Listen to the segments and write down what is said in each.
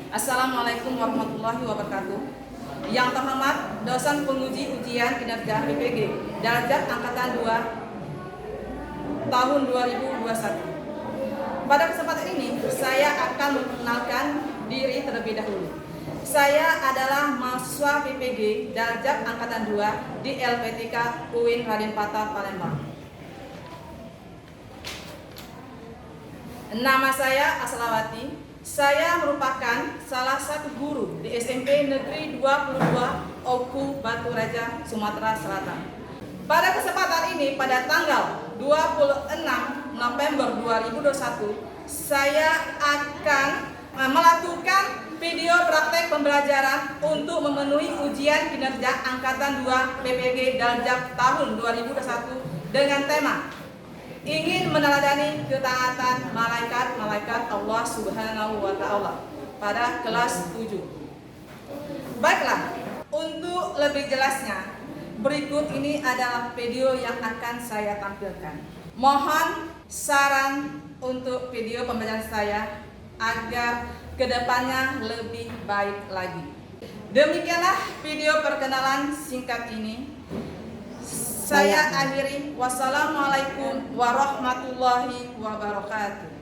Assalamualaikum warahmatullahi wabarakatuh. Yang terhormat dosen penguji ujian kinerja PPG Darjat Angkatan 2 tahun 2021. Pada kesempatan ini saya akan memperkenalkan diri terlebih dahulu. Saya adalah mahasiswa PPG Darjat Angkatan 2 di LPTK UIN Raden Patah, Palembang. Nama saya Aslawati. Saya merupakan salah satu guru di SMP Negeri 22 Oku, Batu Raja, Sumatera Selatan. Pada kesempatan ini, pada tanggal 26 November 2021, saya akan melakukan video praktek pembelajaran untuk memenuhi ujian kinerja Angkatan 2 PPG Darjat tahun 2021 dengan tema ingin meneladani ketaatan malaikat-malaikat Allah Subhanahu wa Ta'ala pada kelas 7. Baiklah, untuk lebih jelasnya, berikut ini adalah video yang akan saya tampilkan. Mohon saran untuk video pembelajaran saya agar kedepannya lebih baik lagi. Demikianlah video perkenalan singkat ini. Saya akhiri. Wassalamualaikum warahmatullahi wabarakatuh.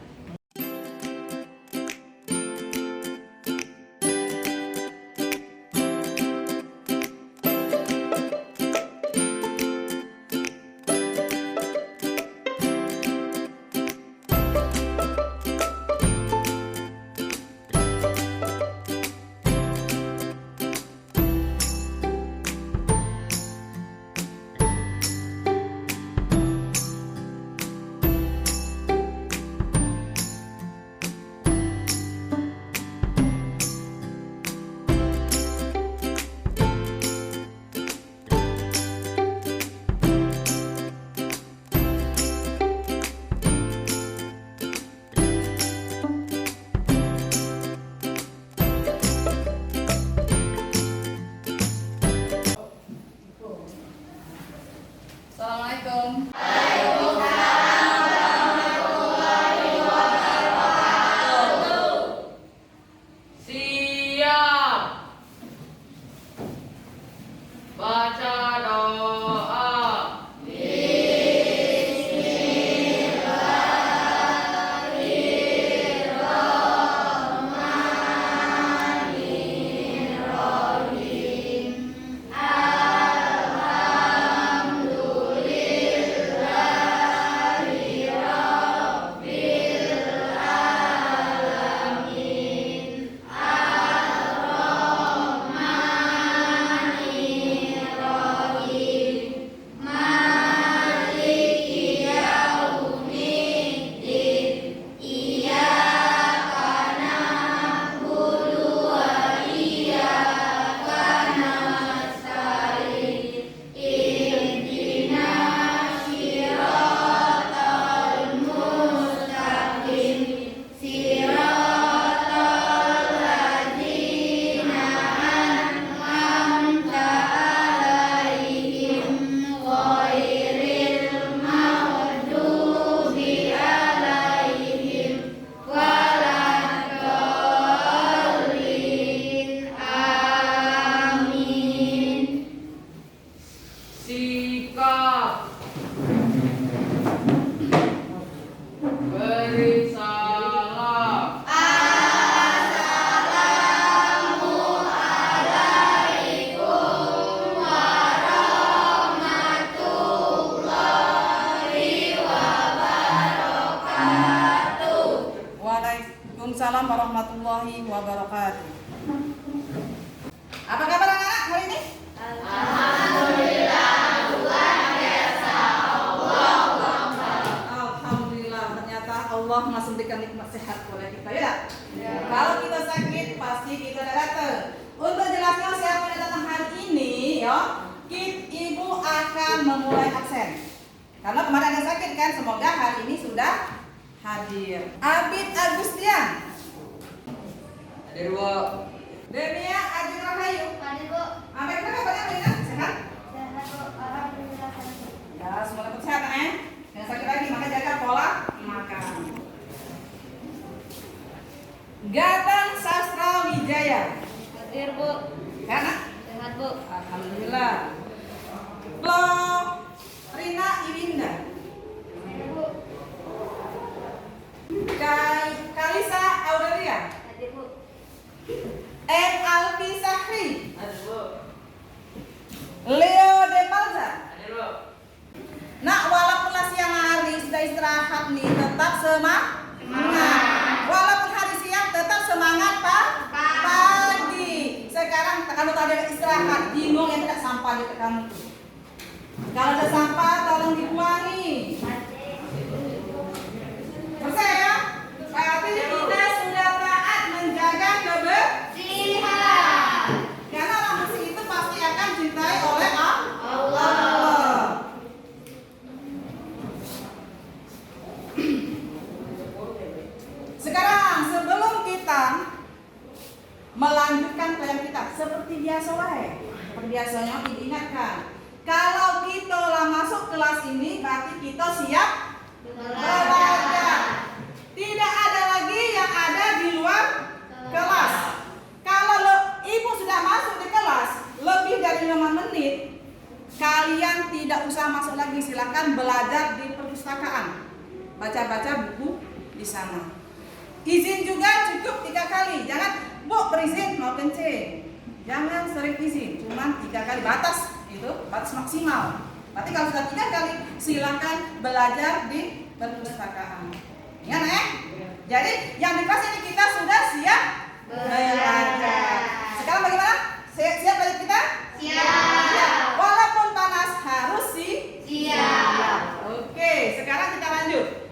Assalamualaikum. Siap. Baca doa. Sikap. Beri salam. Waalaikumsalam warahmatullahi wabarakatuh. Apa kabar anak-anak hari ini? Alhamdulillah, ternyata Allah masih memberikan nikmat sehat kepada kita, ya. Kalau kita sakit, pasti kita datang. Untuk jelasnya siapa yang datang hari ini, ya, ibu akan memulai absen. Karena kemarin ada sakit kan, semoga hari ini sudah hadir. Abid Agustian. Hadir, Bu. Denia Ajeng Rahayu. Hadir, Bu. Sampai berapa kabarnya Denia? Sehat? Sehat, Bu. Alhamdulillah sehat, Bu. Ya, semoga tetap sehat ya. Jangan sakit lagi, maka jaga pola makan. Gatang Sastrawi Wijaya. Hadir, Bu. Karena Sehat, Bu. alhamdulillah. Rina Iwinda. Hadir, Bu. Kalisa Aurelia. Hadir, Bu. Alfi Sahri. Hadir, Bu. Leo Depalza. Hadir, Bu. Nak, walaupun siang hari sudah istirahat nih, tetap semangat. Walaupun hari siang tetap semangat pagi. Sekarang kalau tadi ada istirahat, bingung yang tidak sampah di kamu. Kalau ada sampah, tolong dibuangi. Selesai ya? Berarti kita sudah taat menjaga kebersihan. Karena orang bersih itu pasti akan cintai oleh Allah. Sekarang sebelum kita melanjutkan pelajaran kita seperti biasa wae. Seperti biasanya diingatkan, kalau kita lah masuk kelas ini berarti kita siap belajar. Tidak ada lagi yang ada di luar kelas. Kalau ibu sudah masuk di kelas lebih dari 5 menit, kalian tidak usah masuk lagi. Silakan belajar di perpustakaan, baca-baca buku di sana. Izin juga cukup 3 kali. Jangan, Bu, berizin mau kencing. Jangan sering izin, cuma 3 kali batas itu, batas maksimal. Berarti kalau sudah 3 kali, silakan belajar di perpustakaan. Ingat Jadi yang di kelas ini kita sudah siap belajar. Sekarang bagaimana? Siap belajar kita? Siap. Walaupun panas harus siap. Oke, sekarang kita lanjut.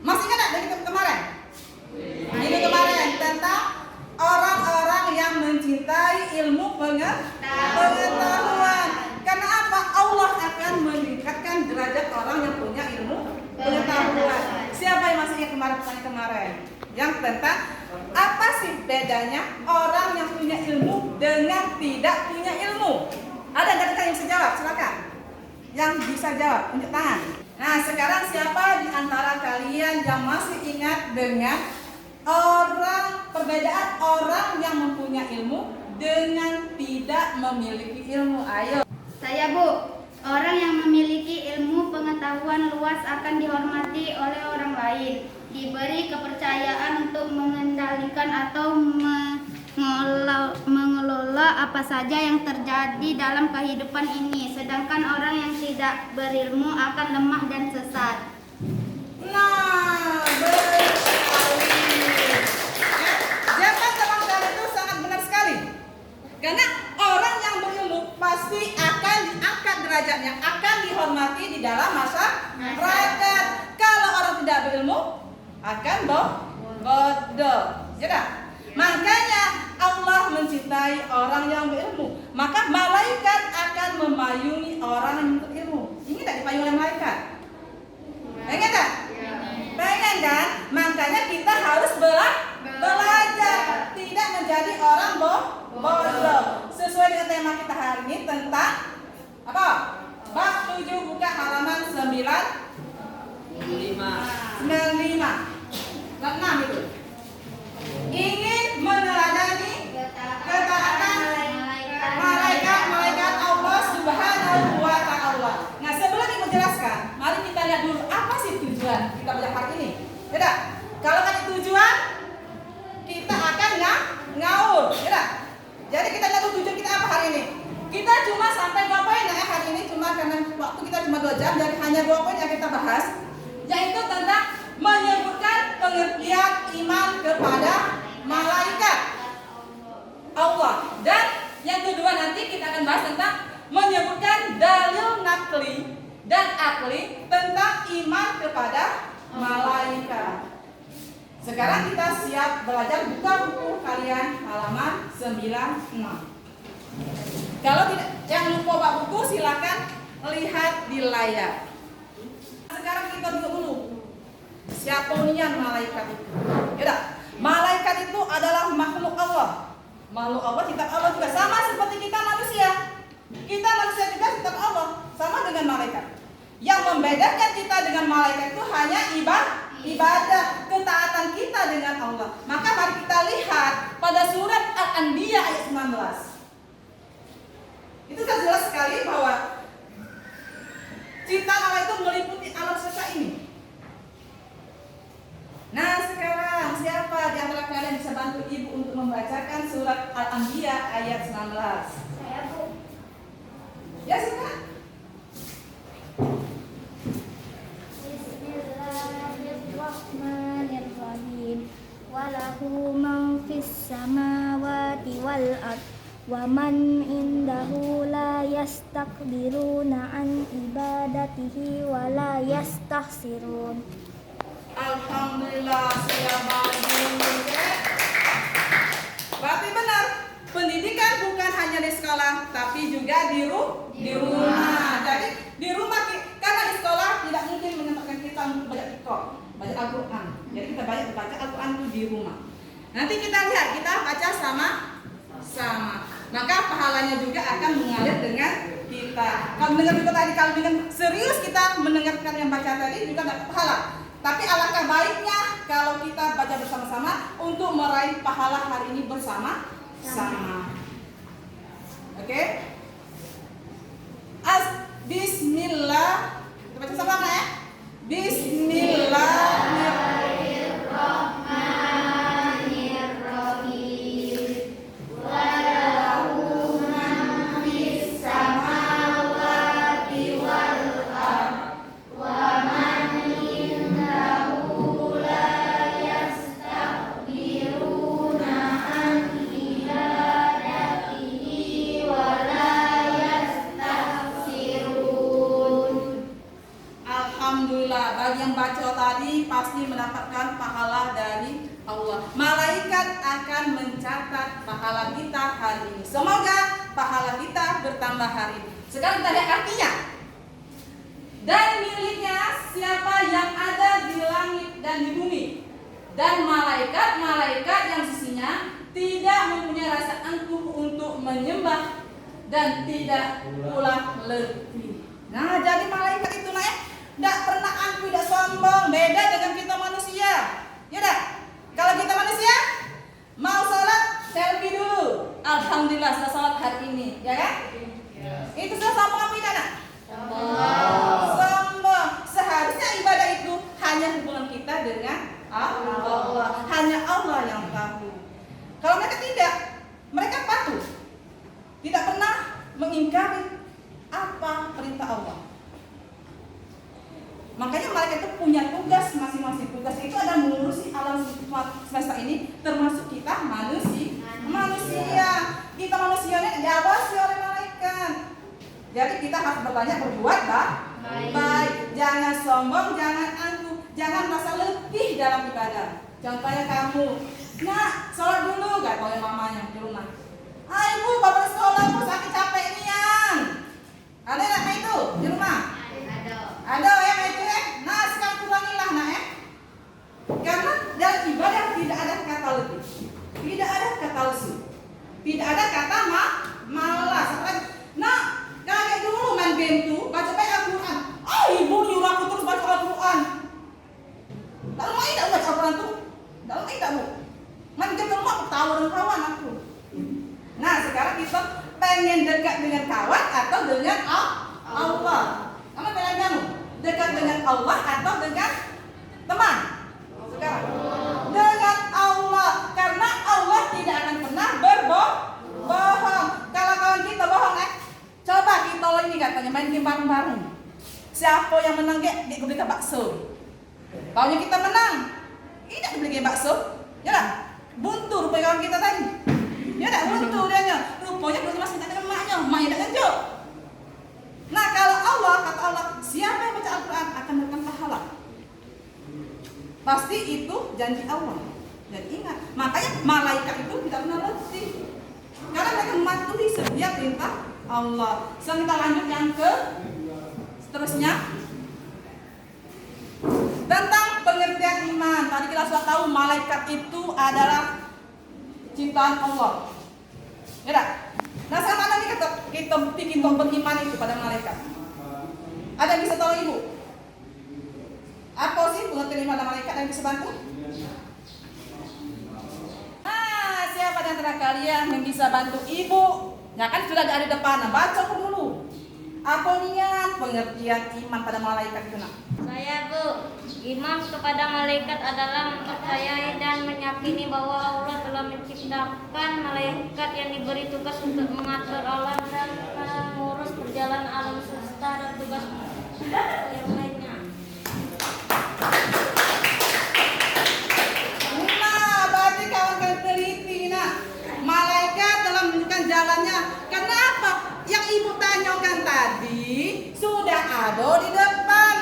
Masih ingat dari kemarin? Ini kemarin tentang orang-orang yang mencintai ilmu pengetahuan. Karena apa? Allah akan meningkatkan derajat orang yang punya ilmu pengetahuan. Siapa yang masih ingat kemarin? Yang tentang apa sih bedanya orang yang punya ilmu dengan tidak punya ilmu? Ada dari kalian yang bisa jawab? Silakan. Yang bisa jawab, tunjuk tangan. Nah, sekarang siapa di antara kalian yang masih ingat dengan perbedaan orang yang mempunyai ilmu dengan tidak memiliki ilmu? Ayo. Saya, Bu. Orang yang memiliki ilmu pengetahuan luas akan dihormati oleh orang lain, diberi kepercayaan untuk mengendalikan atau mengelola apa saja yang terjadi dalam kehidupan ini. Sedangkan orang yang tidak berilmu akan lemah dan sesat. Nah, benar sekali. Jawaban teman kalian itu sangat benar sekali. Karena orang yang berilmu pasti akan diangkat derajatnya, akan dihormati di dalam masyarakat. Kalau orang tidak berilmu akan bodoh. Ya tak? Makanya Allah mencintai orang yang berilmu. Maka malaikat akan memayungi orang yang berilmu. Ingin tak dipayungi oleh malaikat? Pengen tak? Pengen kan? Makanya kita harus belajar, tidak menjadi orang bodoh. Sesuai dengan tema kita hari ini tentang apa? Bab 7 buka halaman 95. Bab 6 itu. Ingin meneladani ketaatan malaikat Allah Subhanahu wa Ta'ala. Nah, sebelum Ibu jelaskan, mari kita lihat dulu apa sih tujuan kita belajar hari ini. Tidak? Kalau kan tujuan, kita akan ngaur. Tidak? Jadi kita lihat tujuan kita apa hari ini. Kita cuma sampai 2 poin ya hari ini, cuma karena waktu kita cuma 2 jam, jadi hanya 2 poin yang kita bahas, yaitu tentang menyebutkan pengertian iman kepada malaikat Allah. Dan yang kedua nanti kita akan bahas tentang menyebutkan dalil nakli dan akli tentang iman kepada malaikat. Sekarang kita siap belajar, buka buku kalian halaman 96. Kalau tidak, jangan lupa bawa buku, silakan lihat di layar. Sekarang kita dulu. Siapa nian malaikat itu? Ya, malaikat itu adalah makhluk Allah. Makhluk Allah, ciptaan Allah juga sama seperti kita manusia. Kita manusia juga ciptaan Allah, sama dengan malaikat. Yang membedakan kita dengan malaikat itu hanya ibadah. Ketaatan 19. Itu kan jelas sekali bahwa ciptaan Allah itu meliputi alam semesta ini. Nah, sekarang siapa di antara kalian bisa bantu ibu untuk membacakan surat Al-Anbiya ayat 19? Saya, Bu. Ya, silakan. Bismillahirrahmanirrahim. Walahu man fis samawati wal ard wa man indahu la yastakbiruna an ibadatihi wa la yastahsirun. Alhamdulillah, siapa dulu? Berarti benar, pendidikan bukan hanya di sekolah, tapi juga di rumah. Jadi di rumah, karena di sekolah tidak mungkin menyempatkan kita untuk baca Al-Quran. Jadi kita banyak baca Al-Quran itu di rumah. Nanti kita lihat, kita baca sama-sama. Maka pahalanya juga akan mengalir dengan kita. Kalau mendengar juga tadi, kalau dengan serius kita mendengarkan yang baca tadi juga dapat pahala. Tapi alangkah baiknya kalau kita baca bersama-sama untuk meraih pahala hari ini bersama-sama. Oke? Bismillah. Kita baca sama-sama ya. Bismillahirrahmanirrahim. Walahu man fis samawati wal ard wa man indahu la yastakbiruna an ibadatihi wa la yastahsirun. Alhamdulillah, bagi yang baca tadi pasti mendapatkan pahala dari Allah. Malaikat akan mencatat pahala kita hari ini. Semoga pahala kita bertambah hari ini. Sekarang kita lihat artinya. Dan miliknya siapa yang ada di langit dan di bumi, dan malaikat-malaikat yang sisinya tidak mempunyai rasa angkuh untuk menyembah dan tidak pula letih. Nah, jadi malaikat itu tidak pernah angkuh, tidak sombong. Beda dengan kita manusia. Ya dah. Kalau kita manusia mau sholat selfie dulu. Alhamdulillah sudah sholat hari ini, ya kan? Itu sudah sombong apa tidak? Sombong. Seharusnya ibadah itu hanya hubungan kita dengan Allah. Hanya Allah yang tahu. Kalau mereka tidak, mereka patuh. Tidak pernah mengingkari apa perintah Allah. Makanya mereka itu punya tugas masing-masing. Tugas itu adalah mengurusi alam semesta ini, termasuk kita manusia. Kita manusianya diawasi oleh malaikat. Jadi kita harus berbuat baik. Jangan sombong, jangan angkuh, jangan merasa letih dalam ibadah. Contohnya kamu, nak sholat dulu, gak oleh mamanya di rumah. Ibu, bapak sekolah, aku sakit capek ini yang. Ada nak itu di rumah? Ada ya itu ya. Nah sekarang kurangilah nak ya. Karena dalam ibadah tidak ada kata letih, tidak ada kata lesu, tidak ada kata malas. Nah kaget dulu main game tuh, baca Al-Quran. Oh ibu nyuruh aku terus baca Al-Quran. Tak mau tidak baca Al-Quran tuh. Tak mau tidak bu. Main game rumah aku tahu dengan kawan aku. Nah sekarang kita pengen dekat dengan kawan atau dengan Allah. Kamu pengen kamu dekat dengan Allah atau dengan teman? Sekarang dengan Allah, karena Allah tidak akan pernah berbohong. Kalau kawan kita bohong coba kita ini katanya main game bareng-bareng. Siapa yang menang dia beli bakso. Kalau kita menang, tidak dibeli bakso. Ya lah, buntu rupanya kawan kita tadi. Ya tak buntu dia nya. Rupanya belum masih dengan emaknya, emaknya tidak ngejuk. Nah kalau Allah, kata Allah, siapa yang baca Al-Quran akan mendapatkan pahala. Pasti itu janji Allah. Dan ingat, makanya malaikat itu tidak pernah letih. Karena mereka mematuhi setiap perintah Allah. Sekarang kita lanjut yang ke seterusnya. Tentang pengertian iman. Tadi kita sudah tahu malaikat itu adalah ciptaan Allah. Ya tak? Nah sekarang mana nih kita bikin beriman itu pada malaikat? Ada yang bisa tolong ibu? Apa sih pengertian iman pada malaikat yang bisa bantu? Siapa di antara kalian yang bisa bantu ibu, ya kan sudah ada di depan, nah, baca dulu. Apa niat pengertian iman pada malaikat itu nak? Saya Bu, iman kepada malaikat adalah mempercayai dan meyakini bahwa Allah telah menciptakan malaikat yang diberi tugas untuk mengatur alam dan mengurus perjalanan alam semesta dan tugas yang lainnya. Nah, berarti kawan-kawan teliti nak. Malaikat dalam menunjukkan jalannya. Kenapa? Yang ibu tanyakan tadi sudah ada di depan.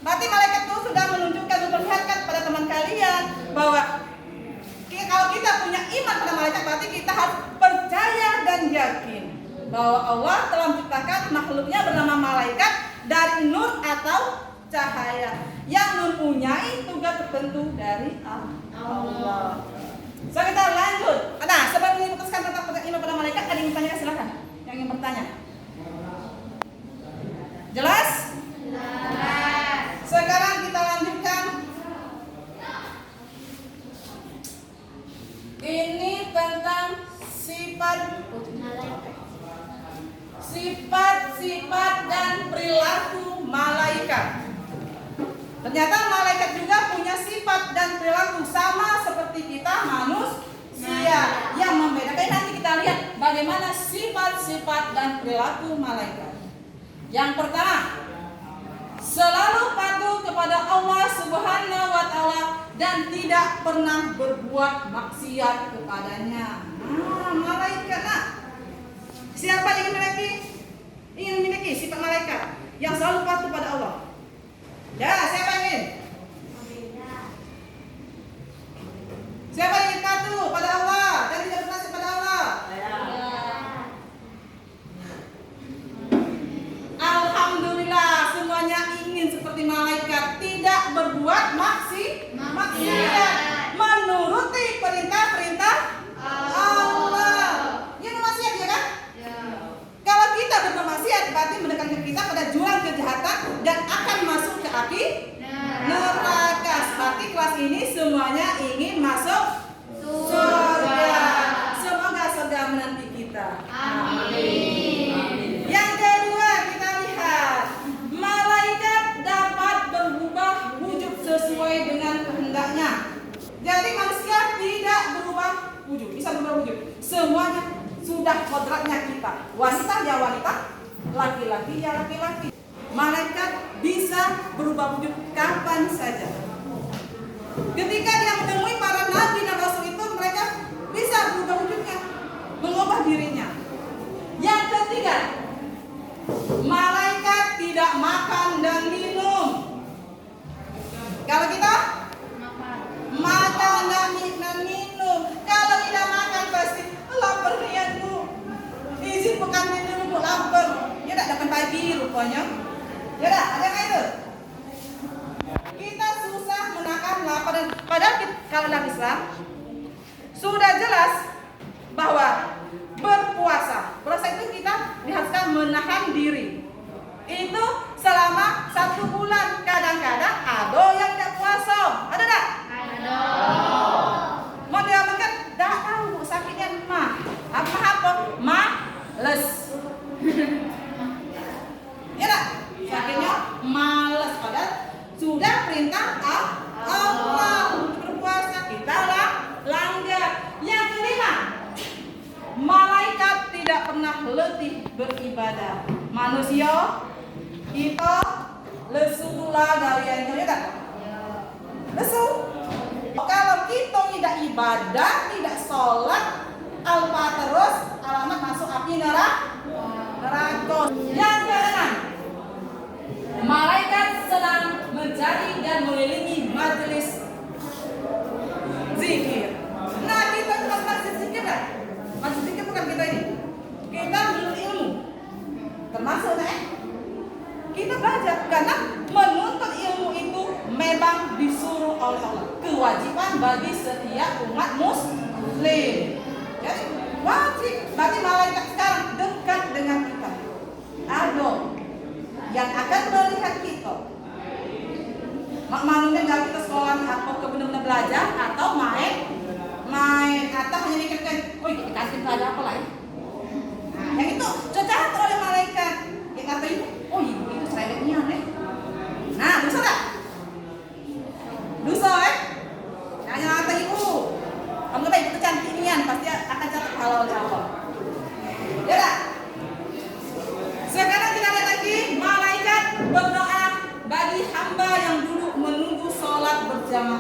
Berarti malaikat itu sudah menunjukkan, memperlihatkan pada teman kalian bahwa kalau kita punya iman pada malaikat, berarti kita harus percaya dan yakin bahwa Allah telah menciptakan makhluknya bernama malaikat dari nur atau cahaya yang mempunyai tugas tertentu dari Allah. So kita lanjut. Nah, sebelum memutuskan tentang iman pada malaikat, ada yang bertanya, silakan. Yang ingin bertanya. Jelas? Jelas. Sekarang kita lanjutkan. Ini tentang sifat dan perilaku malaikat. Ternyata malaikat juga punya sifat dan perilaku sama seperti kita manusia. Yang membedakan nanti kita lihat bagaimana sifat-sifat dan perilaku malaikat. Yang pertama, selalu patuh kepada Allah Subhanahu wa Ta'ala dan tidak pernah berbuat maksiat kepadanya. Malaikat nak. Siapa yang ingin memiliki sifat malaikat yang selalu patuh pada Allah? Ya, siapa yang ingin? Siapa yang ingin patuh pada Allah dan tidak bermaksiat pada Allah? Alhamdulillah, semuanya ingin seperti malaikat, tidak berbuat maksiat, menuruti perintah-perintah Allah. Ini maksiat ya kan? Kalau kita berbuat maksiat, berarti mendekatkan kita pada jurang kejahatan dan akan masuk ke api neraka. Berarti kelas ini semuanya ingin masuk surga. Semoga surga menanti kita. Amin. Yang kedua, kita lihat malaikat dapat berubah wujud sesuai dengan kehendaknya. Jadi manusia tidak berubah wujud, bisa berubah wujud. Semuanya sudah kodratnya kita. Wanita ya wanita, laki-laki ya laki-laki. Malaikat bisa berubah wujud kapan saja. Ketika dia menemui para nabi dan rasul itu, mereka bisa berubah wujudnya, mengubah dirinya. Yang ketiga, malaikat tidak makan dan minum. Kalau kita makan dan minum. Kalau tidak makan pasti lapar ya Bu. Izin bukan minum Bu, lapar. Ya tidak dapat pagi rupanya. Ya dah, ada yang itu. Kita susah menahan lapar dan padahal kalau dalam Islam sudah jelas bahwa berpuasa. Puasa itu kita diharuskan menahan diri. Itu selama 1 bulan. Kadang-kadang ada yang tidak puasa. Ada tak? Ada. Mau diamalkan? Dah tahu sakitnya mah. Apa? Males. Ya tak? Sakitnya males. Padahal sudah perintah Allah untuk berpuasa. Kita langgar. Yang kelima, malaikat tidak pernah letih beribadah. Manusia kita lesu pula galiannya, ya tak? Lesu. Kalau kita tidak ibadah, tidak sholat, alpa terus, alamat masuk api neraka. Yang keenam, malaikat senang mencari dan mengelilingi majelis zikir. Nah, kita cuma majelis zikir kan? Majelis zikir bukan kita ini. Kita menuntut ilmu. Termasuk kita belajar karena menuntut ilmu itu memang disuruh oleh Allah, kewajiban bagi setiap umat muslim. Jadi wajib. Berarti malaikat sekarang dekat dengan kita. Ada yang akan melihat kita. Maklumnya kalau kita sekolah atau benar-benar belajar atau main atau hanya mikir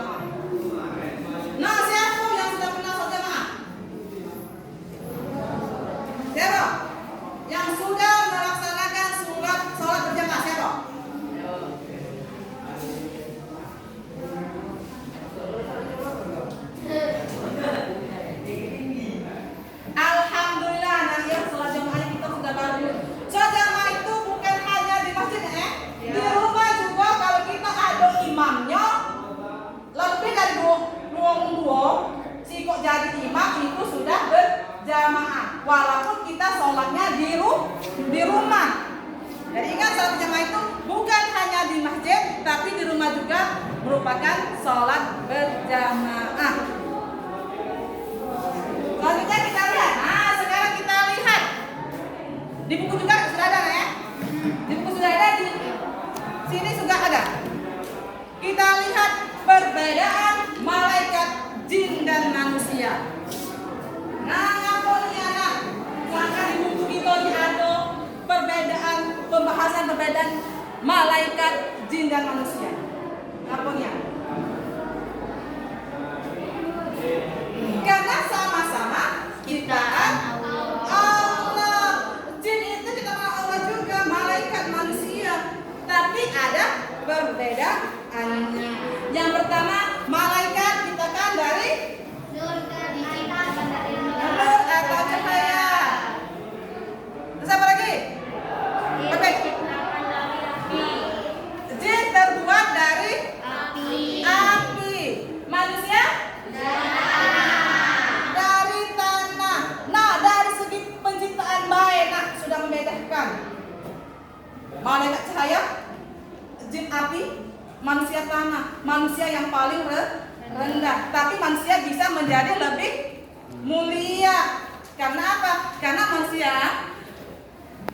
berjamaah. Nah, siapa yang sudah pernah sholat jamaah? Siapa? Yang sudah melaksanakan sholat berjamaah siapa? Alhamdulillah, nah ya sholat jamaahnya kita sudah baru. Sholat jamaah itu bukan hanya di masjid di rumah juga kalau kita ada imamnya lebih dari dua si kok jadi imam itu sudah berjamaah walaupun kita sholatnya di rumah. Jadi ingat sholat berjamaah itu bukan hanya di masjid tapi di rumah juga merupakan sholat berjamaah. Selanjutnya kita lihat. Nah, sekarang kita lihat di buku juga sudah ada ya. Di buku sudah ada, di sini sudah ada. Kita lihat perbedaan malaikat, jin dan manusia. Nah, ngapain Silahkan di buku kita ada pembahasan perbedaan malaikat, jin dan manusia. Ngapain? Karena sama-sama ciptaan Allah. Jin itu ciptaan Allah juga, malaikat, manusia. Tapi ada perbedaannya. Yang pertama, malaikat diciptakan dari nur atau cahaya. Terus apa lagi? Jin terbuat dari api. Manusia? Dari tanah. Nah, dari segi penciptaan baik, sudah membedakan. Malaikat cahaya, jin api, manusia tanah, manusia yang paling rendah. Tapi manusia bisa menjadi lebih mulia. Karena apa? Karena manusia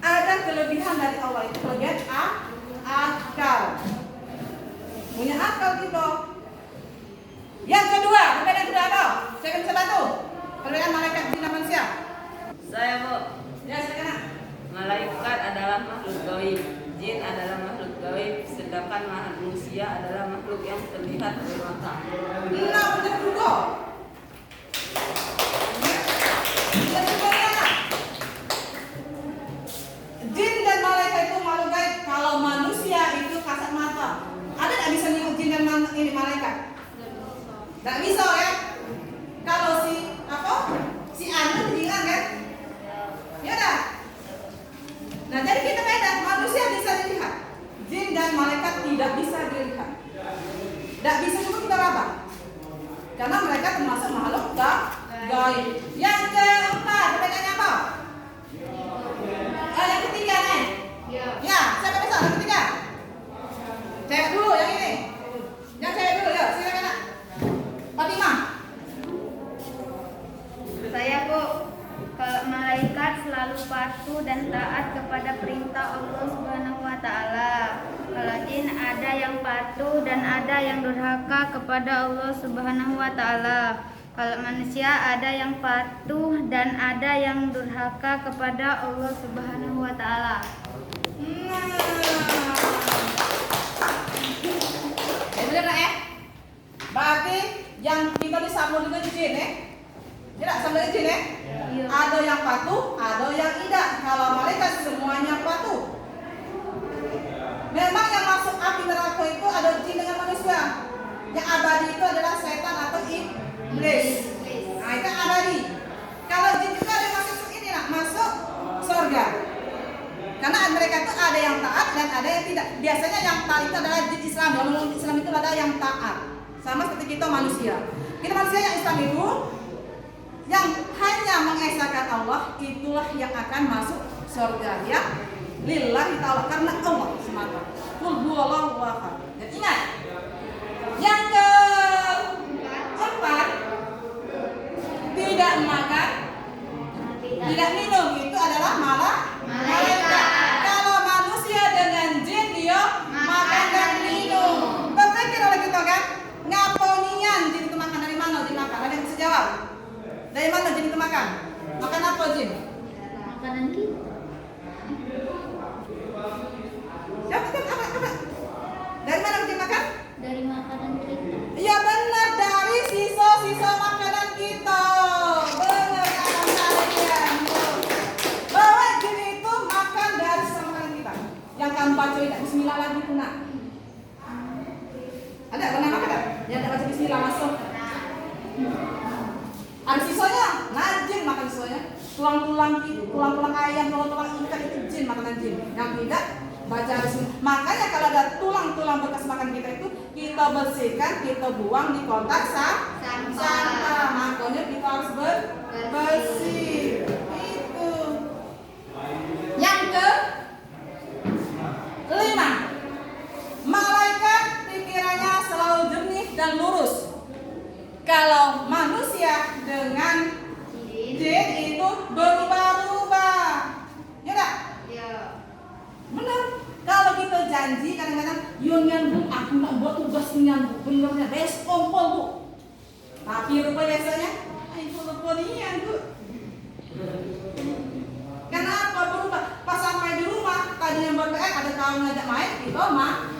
ada kelebihan dari Allah, itu kelebihan akal. Punya akal gitu. Yang kedua, perbedaan kedua apa? Saya bisa bantu. Perbedaan malaikat jin dan manusia. Saya, Bu. Ya, silakan. Malaikat adalah makhluk gaib, jin adalah makhluk gaib, sedangkan manusia adalah makhluk yang terlihat oleh mata. Nah, benar juga. Benar juga ya. Jin dan malaikat itu makhluk gaib. Kalau manusia itu kasat mata. Ada nggak bisa nengok jin dan malaikat? Nggak bisa ya. Kalau si Anu diingat kan? Ya dah. Nah, jadi kita beda. Manusia bisa dilihat, jin dan malaikat tidak bisa dilihat. Tidak bisa juga kita raba. Karena mereka termasuk makhluk gaib. Yang keempat, perbedaannya apa? Yang ketiga nih. Ya, siapa bisa? Yang ketiga. Cewek dulu yang ini. Yang cewek dulu ya, silakan nak. Fatimah. Saya, Bu. Kalau malaikat selalu patuh dan taat kepada perintah Allah Subhanahu wa taala. Kalau jin ada yang patuh dan ada yang durhaka kepada Allah Subhanahu wa taala. Kalau manusia ada yang patuh dan ada yang durhaka kepada Allah Subhanahu wa taala. Benar ya? Berarti yang kita disambung dengan jin ya? Tidak sama dengan jin ya? Iya. Ada yang patuh, ada yang tidak. Kalau malaikat semuanya patuh. Memang yang masuk api neraka itu ada jin dengan manusia. Yang abadi itu adalah setan atau iblis. Nah, itu abadi. Kalau jin juga ada masuk ini masuk surga. Karena mereka itu ada yang taat dan ada yang tidak. Biasanya yang taat itu adalah jin Islam. Yang Islam itu ada yang taat. Sama seperti kita manusia. Kita manusia yang Islam itu yang hanya mengesahkan Allah, itulah yang akan masuk surga ya. Lillahi ta'ala, karena Allah semata. Qul huwallahu ahad. Dan ingat, yang keempat, tidak makan, tidak minum, itu adalah malaikat. Kalau manusia dengan jin dia makan dan minum. Berpikir oleh kita kan, ngaponian jin itu makan dari mana? Jin makan, ada yang bisa jawab? Dari mana jin itu makan? Makan apa jin? Makanan kita. Siapa? Dari mana jin makan? Dari makanan kita. Iya benar. baca bismillah lagi tuh nak? Ada pernah ada? Yang tidak baca bismillah masuk? Ada sisanya, najin makan sisanya. Tulang-tulang ayam, tulang-tulang ikan itu jin, makanan jin. Yang tidak baca bismillah. Makanya kalau ada tulang-tulang bekas makan kita itu kita bersihkan, kita buang di kotak sampah. Makanya kita harus bersih. Itu. Yang ke-5, malaikat pikirannya selalu jernih dan lurus. Kalau manusia dengan jin itu berubah-ubah. Ya tak? Ya. Benar. Kalau kita janji kadang-kadang yonian bu, aku nak buat tugas nian bu, benernya ompol bu. Tapi rupa biasanya, itu lupa nian bu. Kenapa berubah? Pas sampai di rumah, tadi yang BPN ada kawan ngajak main, kita main.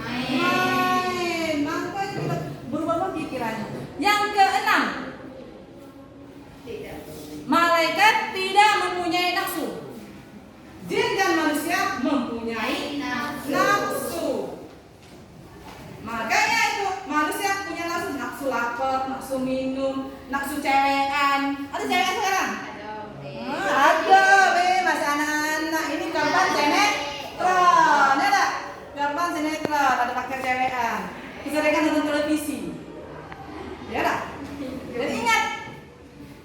Makanya kita berubah pikirannya. Yang ke-6, Tidak. malaikat tidak mempunyai nafsu. Jin dan manusia mempunyai nafsu. Makanya itu manusia punya nafsu lapar, nafsu minum, nafsu cewekan. Ada cewekan sekarang? Ada, masih anak-anak ini korban sinetron, ya tak? Korban sinetron, ada pakai cewekan. Keseringan nonton televisi, ya tak? Jadi ingat,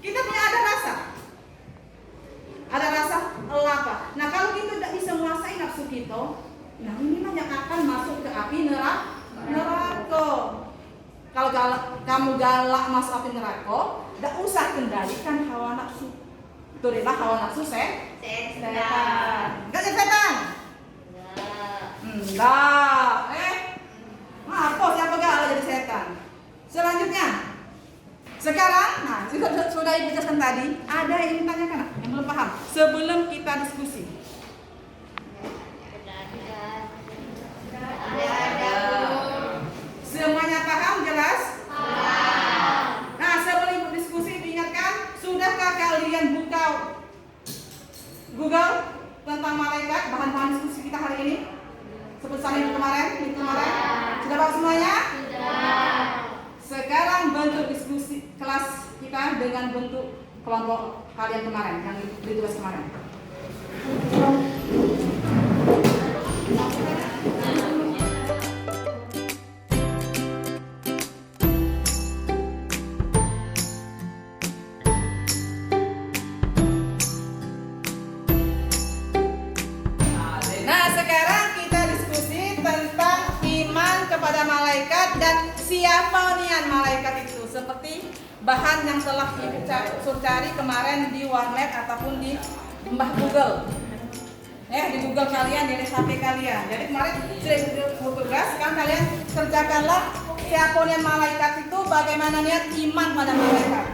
kita punya ada rasa lapar. Nah kalau kita tidak bisa menguasai nafsu kita, nah inilah yang akan masuk ke api neraka. Kalau kamu galak masuk api neraka, tidak usah kendalikan hawa nafsu. Turilah hawa nafsu setan. Enggak jadi setan? Enggak. Apa siapa galak jadi setan? Selanjutnya, sekarang, nah sudah ibu jelaskan tadi, ada yang ditanyakan yang belum paham sebelum kita diskusi. Semuanya paham jelas? Nah sebelum ibu diskusi diingatkan, sudahkah kalian buka Google tentang malaikat, bahan-bahan diskusi kita hari ini? Seperti minggu kemarin? Sudah paham semuanya? Sekarang bentuk diskusi kelas kita dengan bentuk kelompok kalian kemarin, yang di tugas kemarin. Nah, sekarang kita diskusi tentang iman kepada malaikat dan siapa nian malaikat itu. Seperti bahan yang telah ibu cari kemarin di warnet ataupun di Mbah Google. Di Google kalian, di HP kalian. Jadi kemarin sudah ibu tugas, sekarang kalian kerjakanlah siapa nian malaikat itu, bagaimana niat iman pada malaikat.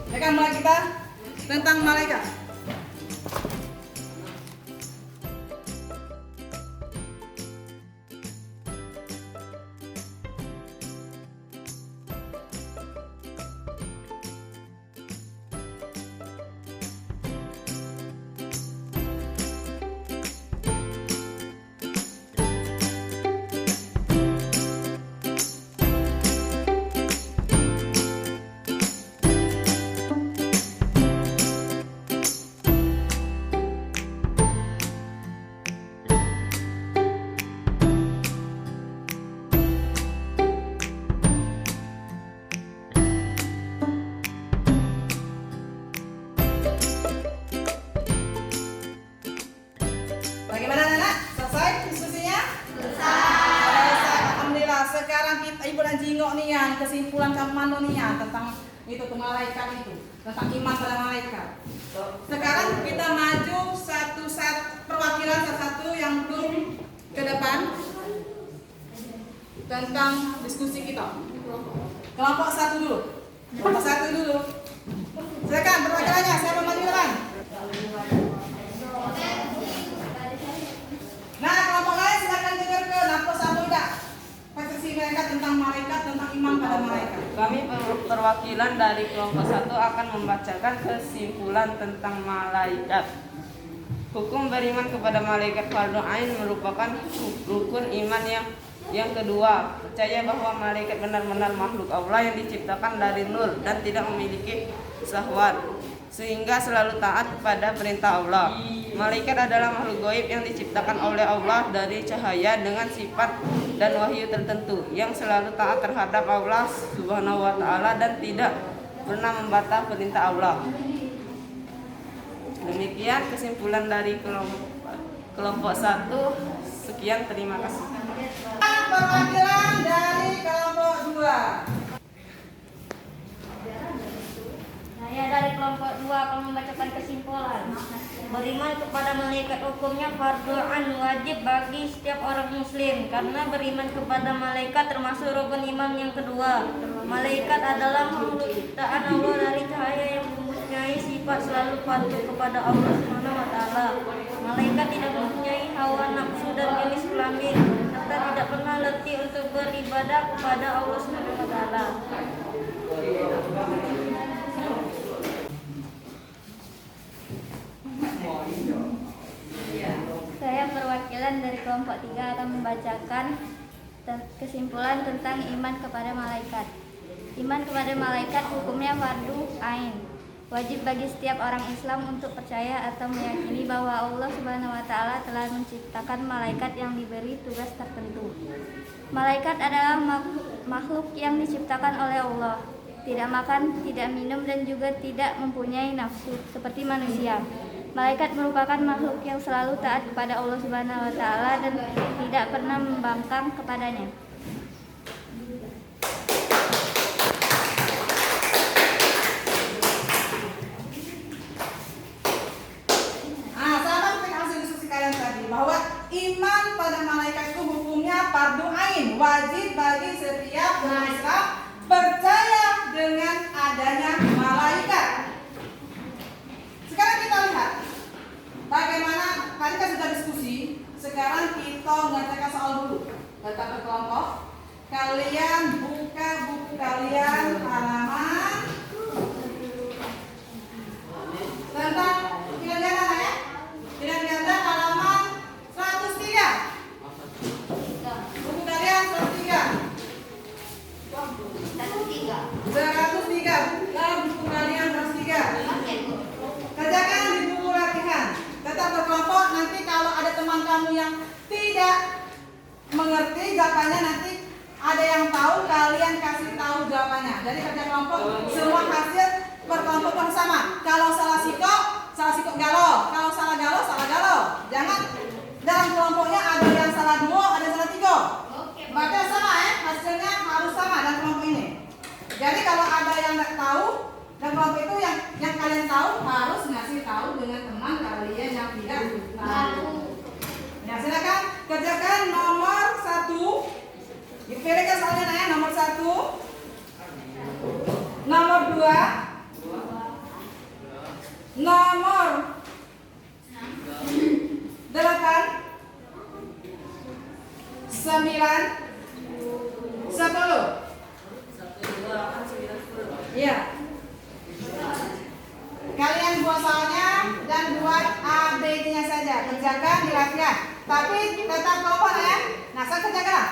Sekarang mulai kita tentang malaikat. Bagaimana anak? Selesai diskusinya? Selesai. Alhamdulillah. Sekarang kita ibu dan jingok nih yang kesimpulan kamu nih ya tentang itu malaikat itu, tentang iman pada malaikat. Sekarang kita maju satu perwakilan satu yang belum ke depan tentang diskusi kita. Kelompok satu dulu. Silakan perwakilannya, siapa maju ke depan? Nah, kelompok lain silakan dengar ke Napos Abuda. Persepsi mereka tentang malaikat, tentang iman pada malaikat. Kami perwakilan dari kelompok 1 akan membacakan kesimpulan tentang malaikat. Hukum beriman kepada malaikat fardu ain merupakan rukun iman yang kedua. Percaya bahwa malaikat benar-benar makhluk Allah yang diciptakan dari nur dan tidak memiliki syahwat, sehingga selalu taat kepada perintah Allah. Malaikat adalah makhluk gaib yang diciptakan oleh Allah dari cahaya dengan sifat dan wahyu tertentu, yang selalu taat terhadap Allah Subhanahu wa taala dan tidak pernah membantah perintah Allah. Demikian kesimpulan dari kelompok 1. Sekian, terima kasih. Perwakilan dari kelompok 2. Saya dari kelompok 2 akan membacakan kesimpulan. Beriman kepada malaikat hukumnya fardu ain, wajib bagi setiap orang muslim, karena beriman kepada malaikat termasuk rukun iman yang kedua. Malaikat adalah makhluk ciptaan Allah dari cahaya yang mempunyai sifat selalu patuh kepada Allah Subhanahu wa taala. Malaikat tidak mempunyai hawa nafsu dan jenis kelamin, serta tidak pernah letih untuk beribadah kepada Allah Subhanahu wa taala. Saya perwakilan dari kelompok 3 akan membacakan kesimpulan tentang iman kepada malaikat. Iman kepada malaikat hukumnya fardu ain. Wajib bagi setiap orang Islam untuk percaya atau meyakini bahwa Allah Subhanahu wa taala telah menciptakan malaikat yang diberi tugas tertentu. Malaikat adalah makhluk yang diciptakan oleh Allah. Tidak makan, tidak minum, dan juga tidak mempunyai nafsu seperti manusia. Malaikat merupakan makhluk yang selalu taat kepada Allah Subhanahu wa taala dan tidak pernah membangkang kepadanya. Sama seperti hasil diskusi kalian tadi, bahwa iman pada malaikat itu hukumnya fardu ain, wajib bagi setiap orang Islam percaya dengan adanya malaikat. Sekarang kita lihat bagaimana tadi kan sudah diskusi. Sekarang kita ngerjakan soal dulu. Tetap berkelompok. Kalian buka buku kalian halaman tentang tidak ganda ya? Tidak ganda halaman 103. Buku kalian 103. Buku kalian 103. Kerjakan di buku latihan. Tetap berkelompok. Nanti kalau ada teman kamu yang tidak mengerti jawabannya, nanti ada yang tahu, kalian kasih tahu jawabannya. Jadi kerja kelompok, semua hasil berkelompok yang sama. Kalau salah sikok galau. Kalau salah galau. Jangan dalam kelompoknya ada yang salah 2, ada yang salah 3. Maka sama hasilnya harus sama dalam kelompok ini. Jadi kalau ada yang nggak tahu dan kelompok itu yang kalian tahu harus ngasih tahu dengan teman kalian yang tidak tahu. Ya, silakan kerjakan nomor 1. Dipilihkan soalnya ya, nomor 1, nomor 2, nomor 8, 9, 10. Iya. Kalian buat soalnya dan buat ABD-nya saja. Kerjakan di latihan. Tapi tetap kelompok ya. Nah, saya kerjakan.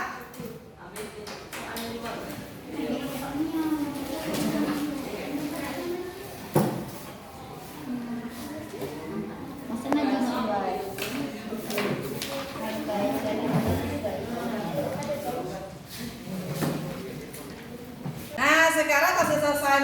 Nah, sekarang kalau selesai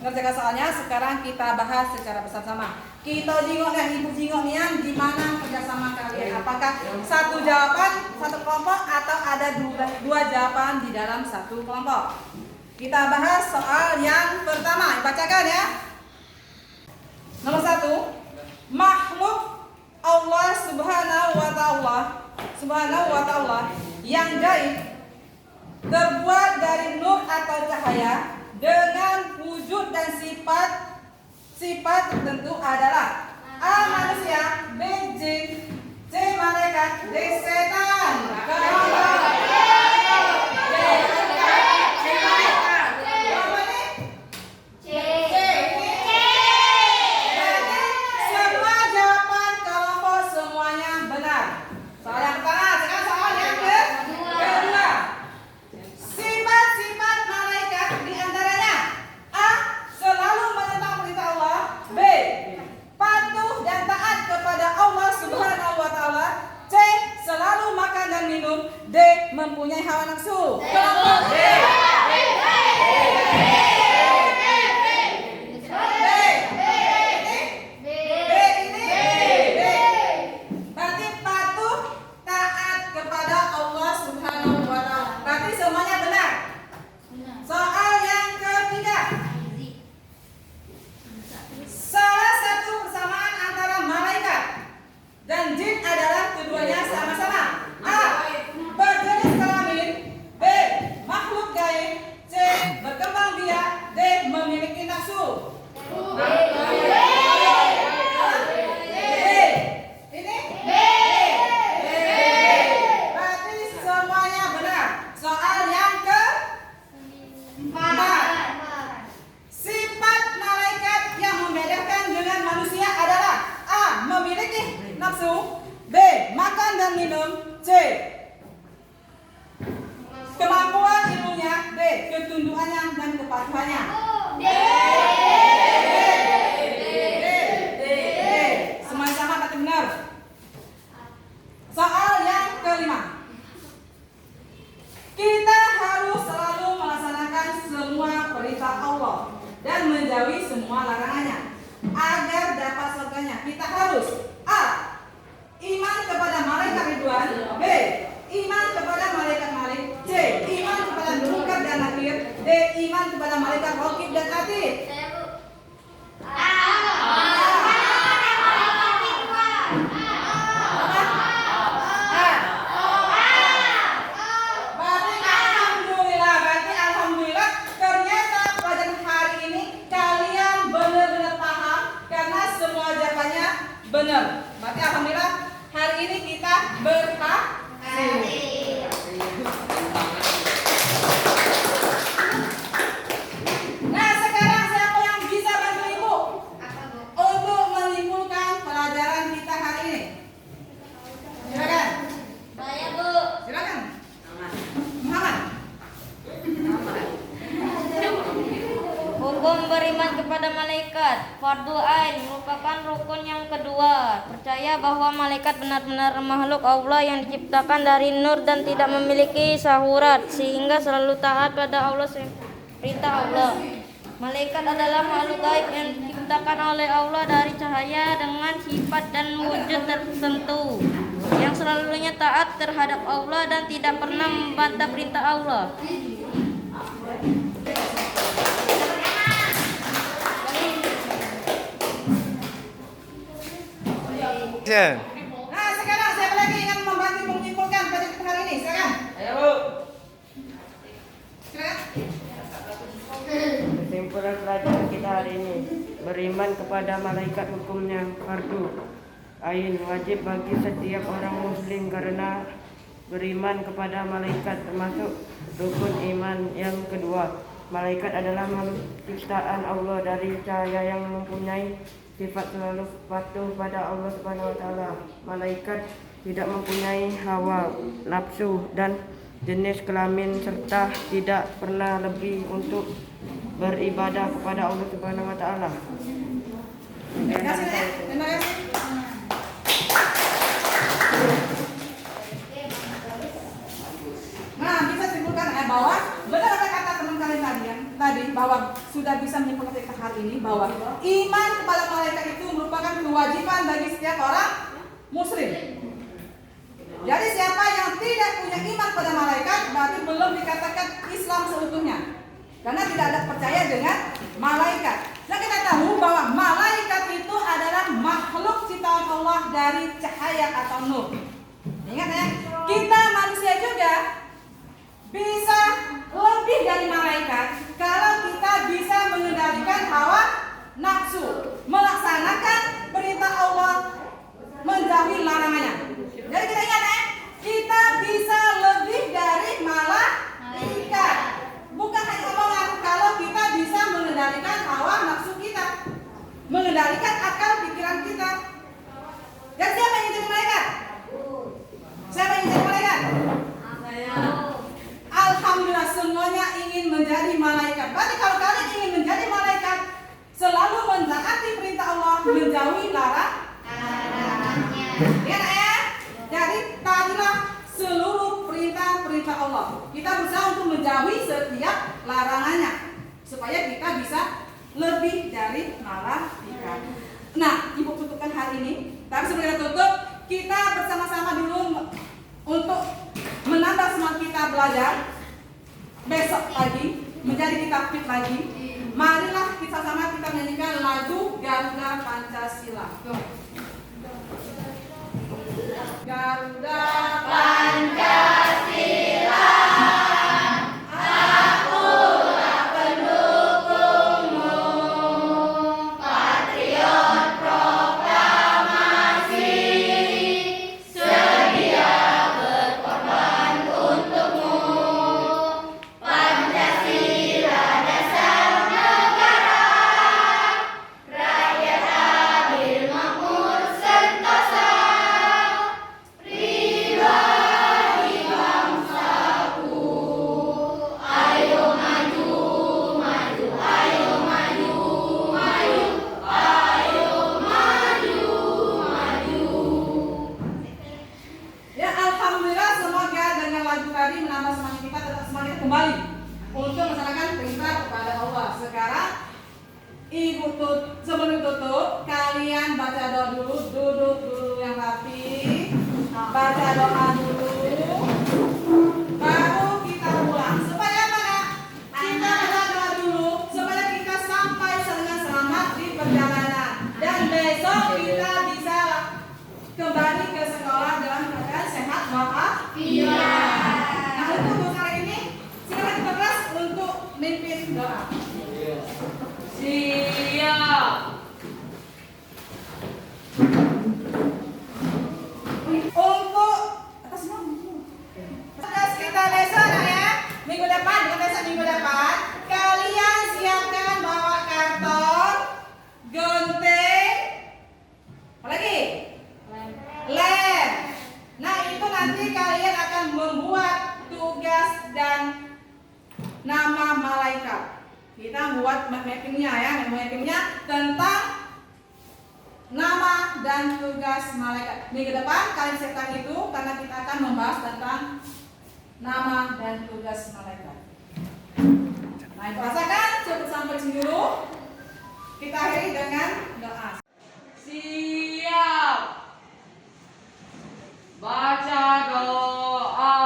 ngerjakan soalnya, sekarang kita bahas secara bersama-sama. Kita jingok dan ibu jingok yang gimana kerjasama kalian. Apakah satu jawaban satu kelompok atau ada dua jawaban di dalam satu kelompok? Kita bahas soal yang pertama. Bacakan ya. Nomor 1, makhluk Allah Subhanahu wa ta'ala yang gaib terbuat dari nur atau cahaya dengan wujud dan sifat tertentu adalah A. Manusia, B. Jin, C. Malaikat, D. Setan. Semua jawaban ketundukannya dan kepatuhannya. Semua sama kata benar. Soal yang kelima, kita harus selalu melaksanakan semua perintah Allah dan menjauhi semua larangannya agar dapat surganya. Kita harus A. Iman kepada malaikat Ridwan. B. Iman kepada malaikat Malik. C. Iman kepada Munkar dan Nakir. D. Iman kepada malaikat Raqib dan Atid. Berarti alhamdulillah ternyata pelajaran hari ini kalian benar-benar paham karena semua jawabannya benar. Berarti alhamdulillah hari ini kita berhasil. Nah, sekarang siapa yang bisa bantu Ibu untuk menyimpulkan pelajaran kita hari ini? Silakan. Saya, Bu. Silakan. Muhammad. Hukum beriman kepada malaikat. Fardu ain merupakan rukun yang kedua. Percaya bahwa malaikat benar-benar makhluk Allah yang diciptakan dari nur dan tidak memiliki syahwat sehingga selalu taat pada Allah perintah Allah. Malaikat adalah makhluk gaib yang diciptakan oleh Allah dari cahaya dengan sifat dan wujud tertentu yang selalunya taat terhadap Allah dan tidak pernah membantah perintah Allah. Nah, sekarang siapa lagi yang membantu menyimpulkan pelajaran kita hari ini? Silakan. Ayo, Bu. Silakan. Kesimpulan pelajaran kita hari ini, beriman kepada malaikat hukumnya fardu ain wajib bagi setiap orang muslim karena beriman kepada malaikat termasuk rukun iman yang kedua. Malaikat adalah makhluk ciptaan Allah dari cahaya yang mempunyai sifat selalu patuh pada Allah Subhanahu wa taala. Malaikat tidak mempunyai hawa nafsu dan jenis kelamin serta tidak pernah lebih untuk beribadah kepada Allah Subhanahu wa taala. Terima kasih, Nek. Terima kasih. Nah, bisa simpulkan bahwa benar apa kata teman kalian tadi bahwa sudah bisa menyimpulkan kita hari ini bahwa iman kepada malaikat itu merupakan kewajiban bagi setiap orang muslim. Jadi siapa yang tidak punya iman pada malaikat berarti belum dikatakan Islam seutuhnya. Karena tidak ada percaya dengan malaikat. Nah, kita tahu bahwa malaikat itu adalah makhluk ciptaan Allah dari cahaya atau nur. Ingat ya, kita manusia juga bisa lebih dari malaikat kalau kita bisa mengendalikan hawa nafsu, melaksanakan perintah Allah, menjauhi larangannya. Jadi kita ingat ya, kita bisa lebih dari malaikat. Bukan hanya omongan, kalau kita bisa mengendalikan hawa nafsu kita, mengendalikan akal pikiran kita. Dan siapa yang jadi malaikat? Siapa yang jadi malaikat? Alhamdulillah semuanya ingin menjadi malaikat. Berarti kalau kalian ingin menjadi malaikat, selalu mentaati perintah Allah, menjauhi larangannya. Ya. Jadi taatilah seluruh perintah Allah. Kita berusaha untuk menjauhi setiap larangannya supaya kita bisa lebih dari malaikat. Nah, Ibu tutupkan hari ini. Tapi sebelum kita tutup, kita bersama-sama dulu untuk menambah semangat kita belajar. Besok pagi menjadi kita fit lagi. Marilah kita sama kita menyanyikan lagu Garuda Pancasila. Garuda Pancasila, akulah pendukungmu, patriot proklamasi, sedia berkorban untukmu. Pancasila dasar negara, rakyat adil makmur sentosa, pribadi kembali untuk melaksanakan perintah kepada Allah. Sekarang Ibu sebelum tutup, kalian baca doa dulu, duduk dulu yang rapi, baca doa dulu, baru kita pulang. Supaya apa nak? Kita baca doa dulu, supaya kita sampai dengan selamat di perjalanan. Dan besok kita bisa kembali ke sekolah dalam keadaan sehat walafiat. Iya. Nah untuk kali ini, silakan kita kelas untuk mimpin doa. Siap. Untuk atas kita lesson ya. Minggu depan, dengan lesson minggu depan, kalian siapkan bawa karton, gunting, apa lagi? Lem. Nah itu nanti kalian akan membuat tugas dan nama malaikat. Kita buat mappingnya ya, mappingnya tentang nama dan tugas malaikat. Minggu depan kalian siapkan itu karena kita akan membahas tentang nama dan tugas malaikat. Nah, itu rasakan cukup sampai sini dulu. Kita akhiri dengan doa. Siap. Baca doa.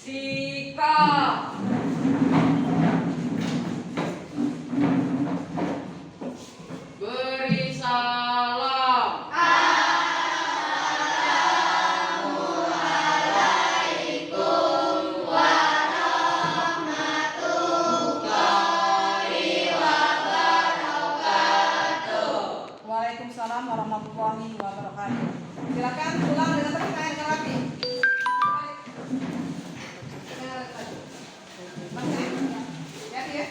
Sikap. Beri salam. Waalaikumsalam warahmatullahi wabarakatuh. Silakan pulang dengan terkait dengan rapi. Ya, ya.